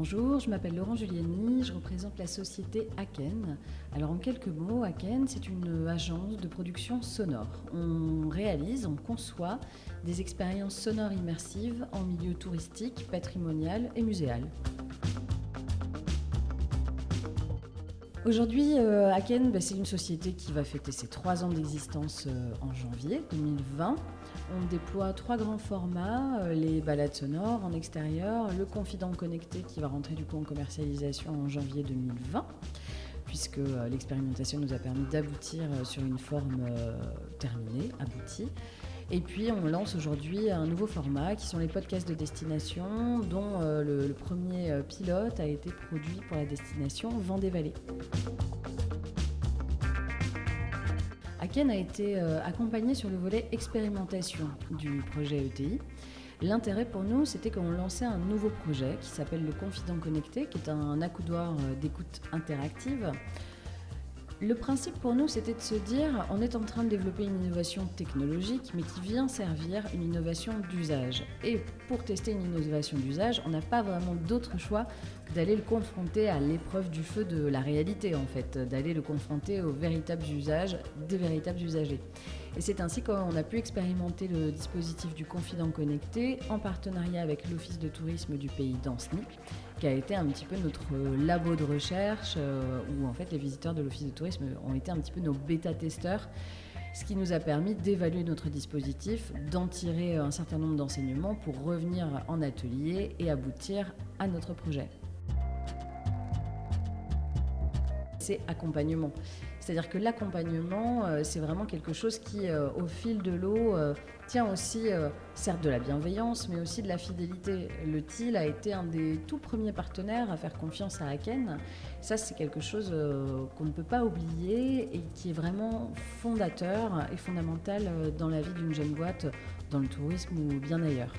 Bonjour, je m'appelle Laurent Giuliani, je représente la société Aken. Alors en quelques mots, Aken, c'est une agence de production sonore. On conçoit des expériences sonores immersives en milieu touristique, patrimonial et muséal. Aujourd'hui, Aken, c'est une société qui va fêter ses 3 ans d'existence en janvier 2020. On déploie 3 grands formats, les balades sonores en extérieur, le confident connecté qui va rentrer du coup en commercialisation en janvier 2020, puisque l'expérimentation nous a permis d'aboutir sur une forme terminée, aboutie. Et puis on lance aujourd'hui un nouveau format qui sont les podcasts de destination, dont le premier pilote a été produit pour la destination Vendée-Vallée. Aken a été accompagné sur le volet expérimentation du projet ETI. L'intérêt pour nous, c'était qu'on lançait un nouveau projet qui s'appelle le Confident Connecté, qui est un accoudoir d'écoute interactive. Le principe pour nous, c'était de se dire, on est en train de développer une innovation technologique, mais qui vient servir une innovation d'usage. Et pour tester une innovation d'usage, on n'a pas vraiment d'autre choix que d'aller le confronter à l'épreuve du feu de la réalité, en fait, d'aller le confronter aux véritables usages des véritables usagers. Et c'est ainsi qu'on a pu expérimenter le dispositif du Confident Connecté en partenariat avec l'Office de tourisme du pays d'Ancenis, qui a été un petit peu notre labo de recherche, où en fait les visiteurs de l'Office de tourisme ont été un petit peu nos bêta-testeurs, ce qui nous a permis d'évaluer notre dispositif, d'en tirer un certain nombre d'enseignements pour revenir en atelier et aboutir à notre projet. C'est accompagnement. C'est-à-dire que l'accompagnement, c'est vraiment quelque chose qui, au fil de l'eau, tient aussi, certes de la bienveillance, mais aussi de la fidélité. Le TIL a été un des tout premiers partenaires à faire confiance à Aken. Ça, c'est quelque chose qu'on ne peut pas oublier et qui est vraiment fondateur et fondamental dans la vie d'une jeune boîte, dans le tourisme ou bien ailleurs.